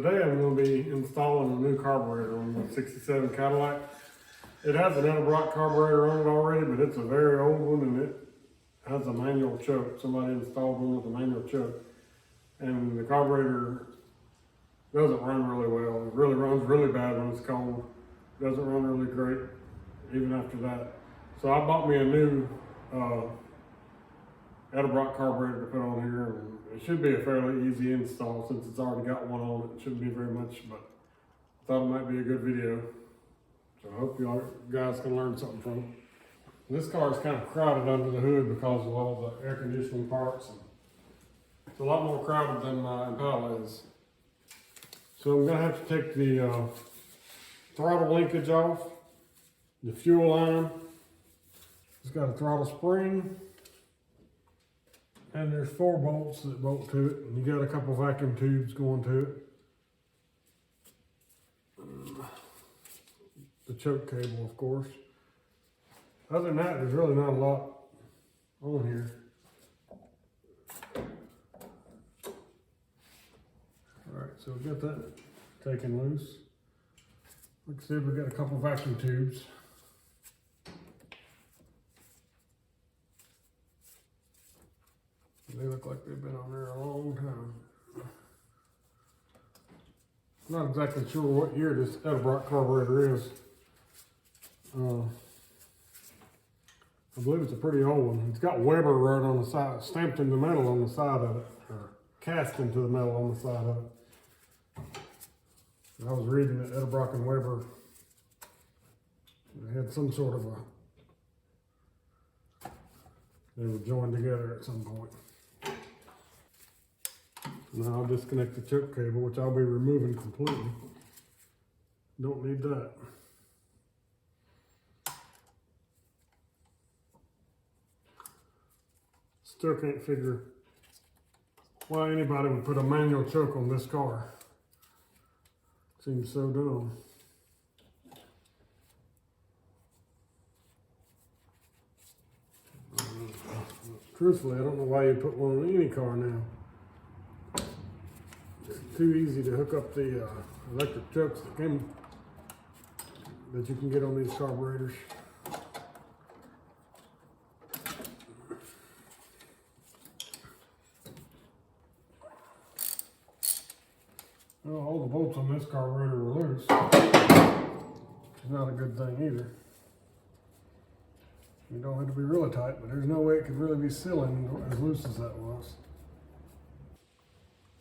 Today I'm going to be installing a new carburetor on the 67 Cadillac. It has an Edelbrock carburetor on it already, but it's a very old one and it has a manual choke. Somebody installed one with a manual choke. And the carburetor doesn't run really well. It really runs really bad when it's cold. Doesn't run really great even after that. So I bought me a new Edelbrock carburetor to put on here, and it should be a fairly easy install since it's already got one on it. It shouldn't be very much, but I thought it might be a good video. So I hope you guys can learn something from it. This car is kind of crowded under the hood because of all the air conditioning parts. And it's a lot more crowded than my Impala is. So I'm gonna have to take the throttle linkage off, the fuel line. It's got a throttle spring. And there's 4 bolts that bolt to it, and you got a couple vacuum tubes going to it. The choke cable, of course. Other than that, there's really not a lot on here. Alright, so we got that taken loose. Like I said, we got a couple vacuum tubes. They look like they've been on there a long time. Not exactly sure what year this Edelbrock carburetor is. I believe it's a pretty old one. It's got Weber right on the side, stamped into metal on the side of it, or cast into the metal on the side of it. I was reading that Edelbrock and Weber, they had some sort of they were joined together at some point. Now I'll disconnect the choke cable, which I'll be removing completely. Don't need that. Still can't figure why anybody would put a manual choke on this car. Seems so dumb. Truthfully, I don't know why you put one on any car now. It's too easy to hook up the electric chokes that you can get on these carburetors. Well, all the bolts on this carburetor are loose. It's not a good thing either. You don't have to be really tight, but there's no way it could really be sealing as loose as that was.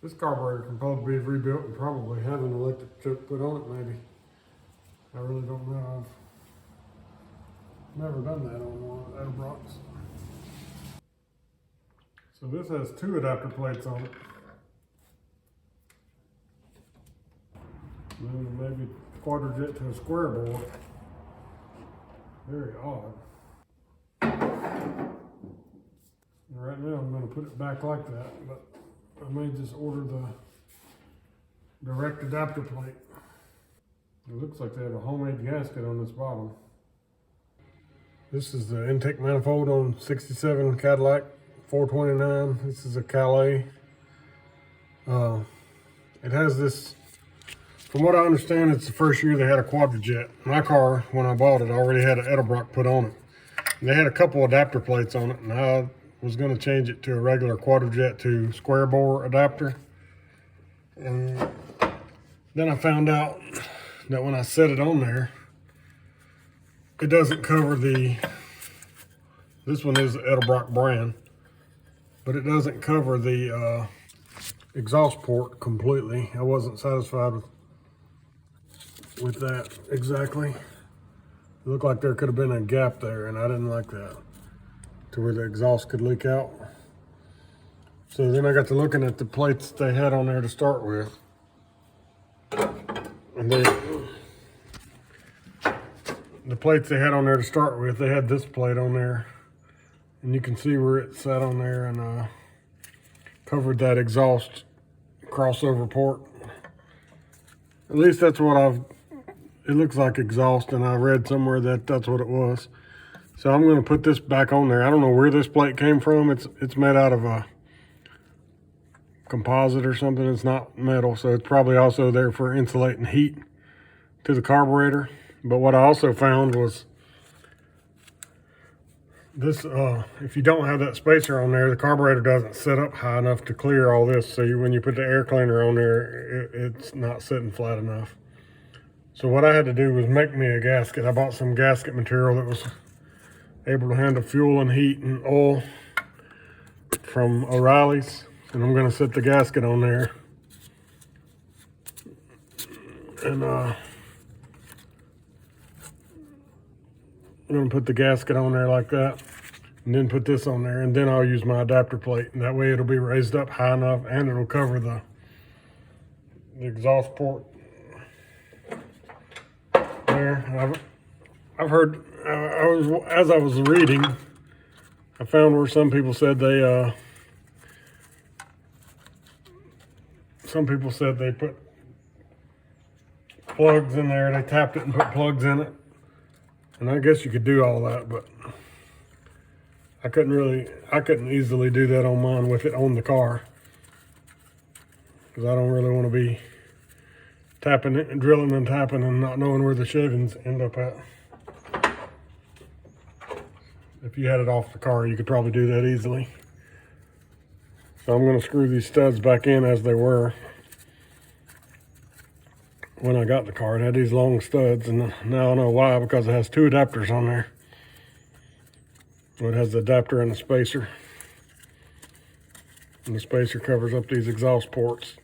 This carburetor can probably be rebuilt and probably have an electric choke put on it, maybe. I really don't know. I've never done that on one of the Edelbrocks. So this has 2 adapter plates on it. And then maybe quadrajet to a square bore. Very odd. Right now I'm going to put it back like that, but I may just order the direct adapter plate. It looks like they have a homemade gasket on this bottom. This is the intake manifold on 67 Cadillac 429. This is a Calais. It has this, from what I understand, it's the first year they had a quadrajet. My car, when I bought it, already had an Edelbrock put on it. And they had a couple adapter plates on it, and I was going to change it to a regular quadrajet to square bore adapter. And then I found out that when I set it on there, it doesn't cover this one is the Edelbrock brand, but it doesn't cover the exhaust port completely. I wasn't satisfied with that exactly. It looked like there could have been a gap there, and I didn't like that, to where the exhaust could leak out. So then I got to looking at the plates they had on there to start with. And the plates they had on there to start with, they had this plate on there. And you can see where it sat on there and covered that exhaust crossover port. At least that's what it looks like exhaust, and I read somewhere that that's what it was. So I'm going to put this back on there. I don't know where this plate came from. It's made out of composite or something. It's not metal, so it's probably also there for insulating heat to the carburetor. But what I also found was this, if you don't have that spacer on there, the carburetor doesn't set up high enough to clear all this. So when you put the air cleaner on there, it's not sitting flat enough. So what I had to do was make me a gasket. I bought some gasket material that was able to handle fuel and heat and oil from O'Reilly's. And I'm gonna set the gasket on there. And I'm gonna put the gasket on there like that, and then put this on there, and then I'll use my adapter plate, and that way it'll be raised up high enough and it'll cover the exhaust port there. I've heard, as I was reading, I found where some people said they put plugs in there. They tapped it and put plugs in it. And I guess you could do all that, but I couldn't easily do that on mine with it on the car. Because I don't really want to be tapping it and drilling and tapping and not knowing where the shavings end up at. If you had it off the car, you could probably do that easily. So I'm going to screw these studs back in as they were when I got the car. It had these long studs, and now I know why, because it has two adapters on there. It has the adapter and the spacer. And the spacer covers up these exhaust ports.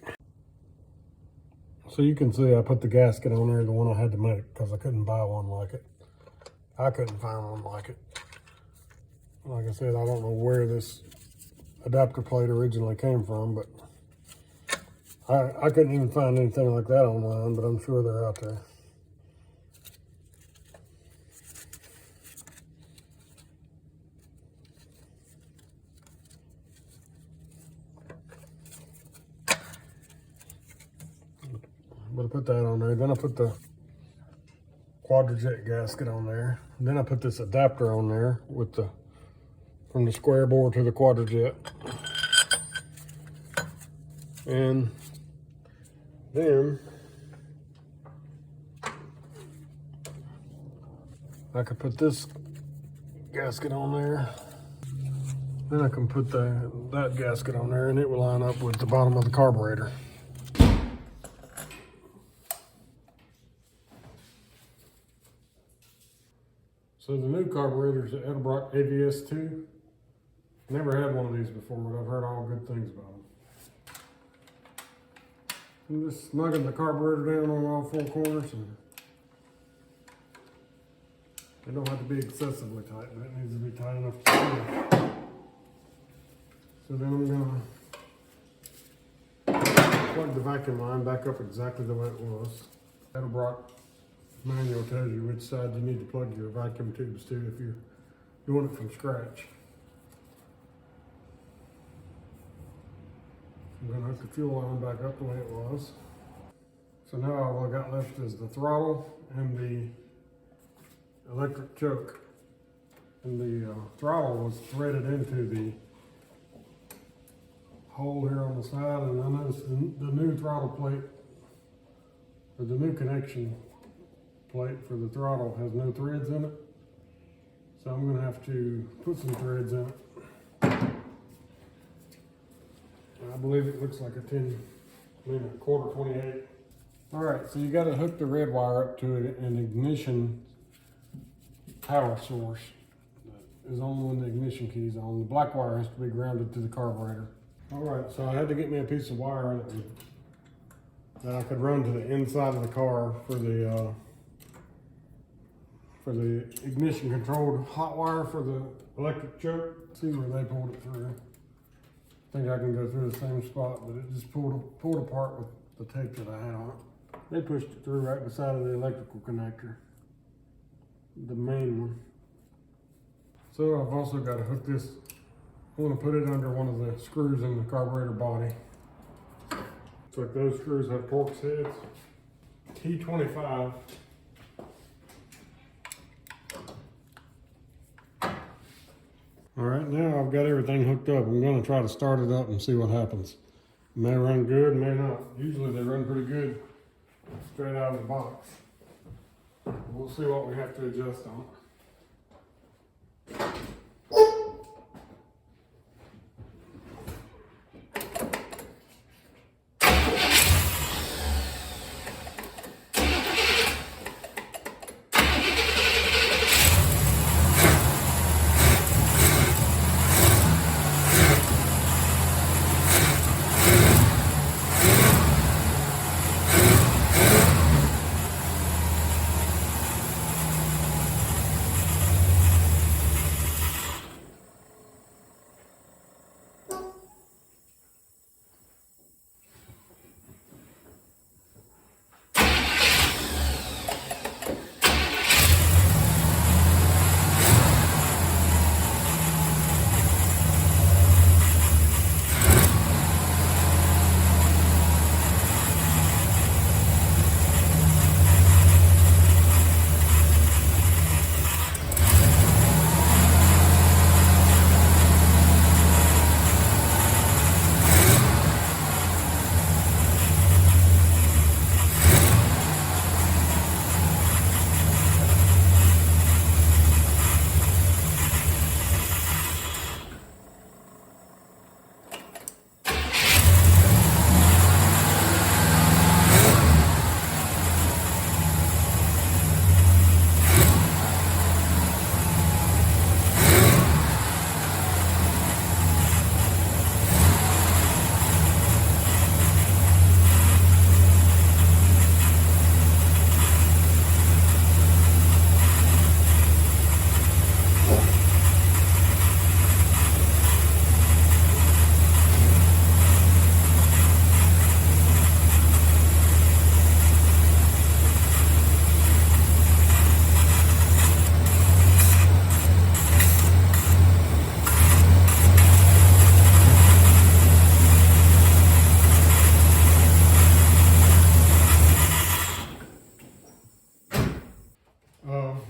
So you can see I put the gasket on there, the one I had to make, because I couldn't buy one like it. I couldn't find one like it. Like I said, I don't know where this adapter plate originally came from, but I couldn't even find anything like that online, but I'm sure they're out there. But I put that on there. Then I put the quadrajet gasket on there. And then I put this adapter on there with the from the square bore to the quadrajet. And then I could put this gasket on there. Then I can put that gasket on there, and it will line up with the bottom of the carburetor. So the new carburetor is the Edelbrock AVS2. Never had one of these before, but I've heard all good things about them. I'm just snugging the carburetor down on all four corners, and they don't have to be excessively tight, but it needs to be tight enough to fit. So then I'm gonna plug the vacuum line back up exactly the way it was. Edelbrock manual tells you which side you need to plug your vacuum tubes to if you're doing it from scratch. I'm going to hook the fuel line back up the way it was. So now all I got left is the throttle and the electric choke. And the throttle was threaded into the hole here on the side, and I noticed the new throttle plate, or the new connection plate for the throttle has no threads in it. So I'm going to have to put some threads in it. I believe it looks like a 28. All right, so you got to hook the red wire up to an ignition power source that is on when the ignition key is on. The black wire has to be grounded to the carburetor. All right, so I had to get me a piece of wire that I could run to the inside of the car for the ignition controlled hot wire for the electric choke. See where they pulled it through. I think I can go through the same spot, but it just pulled apart with the tape that I had on it. They pushed it through right beside of the electrical connector, the main one. So I've also got to hook this. I want to put it under one of the screws in the carburetor body. It's like those screws have Torx heads. T25. All right, now I've got everything hooked up. I'm going to try to start it up and see what happens. May run good, may not. Usually they run pretty good straight out of the box. We'll see what we have to adjust on.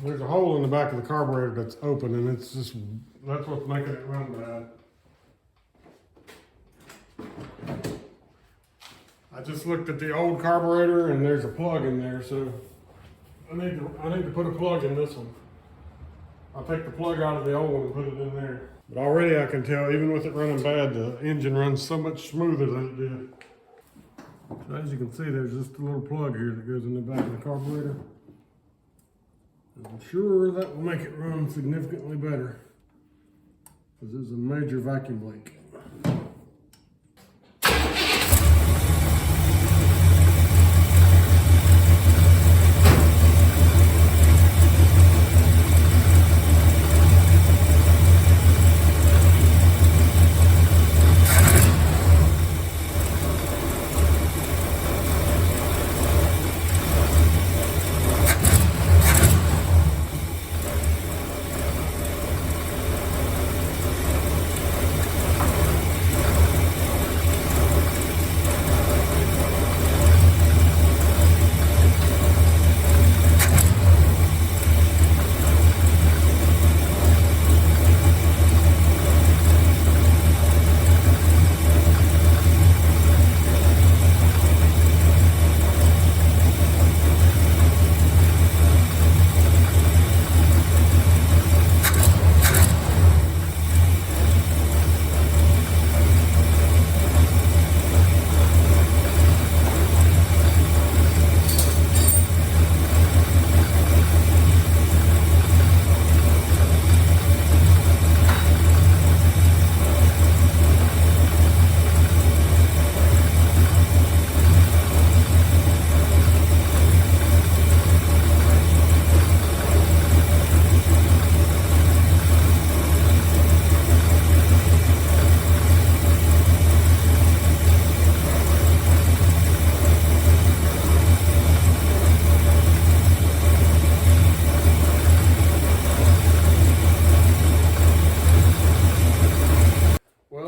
There's a hole in the back of the carburetor that's open, and it's just, that's what's making it run bad. I just looked at the old carburetor and there's a plug in there, so I need to put a plug in this one. I'll take the plug out of the old one and put it in there. But already I can tell, even with it running bad, the engine runs so much smoother than it did. So as you can see, there's just a little plug here that goes in the back of the carburetor. I'm sure that will make it run significantly better, because there's a major vacuum leak.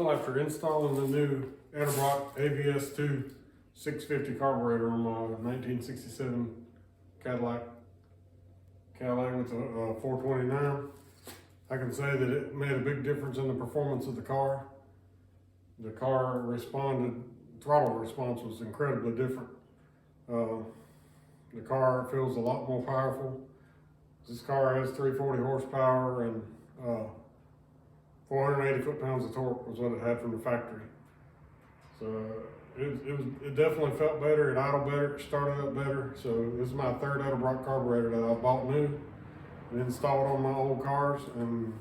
After installing the new Edelbrock AVS2 650 carburetor on my 1967 Cadillac with a 429, I can say that it made a big difference in the performance of the car. The car responded throttle response was incredibly different. The car feels a lot more powerful. This car has 340 horsepower and 480 foot-pounds of torque was what it had from the factory. So it definitely felt better, it idled better, it started up better. So this is my third Edelbrock carburetor that I bought new and installed on my old cars, and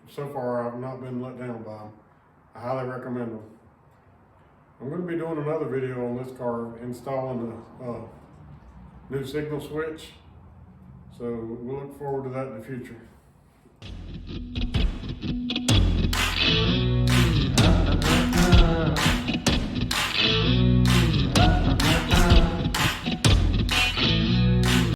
so far I've not been let down by them. I highly recommend them. I'm going to be doing another video on this car, installing a new signal switch. So we'll look forward to that in the future.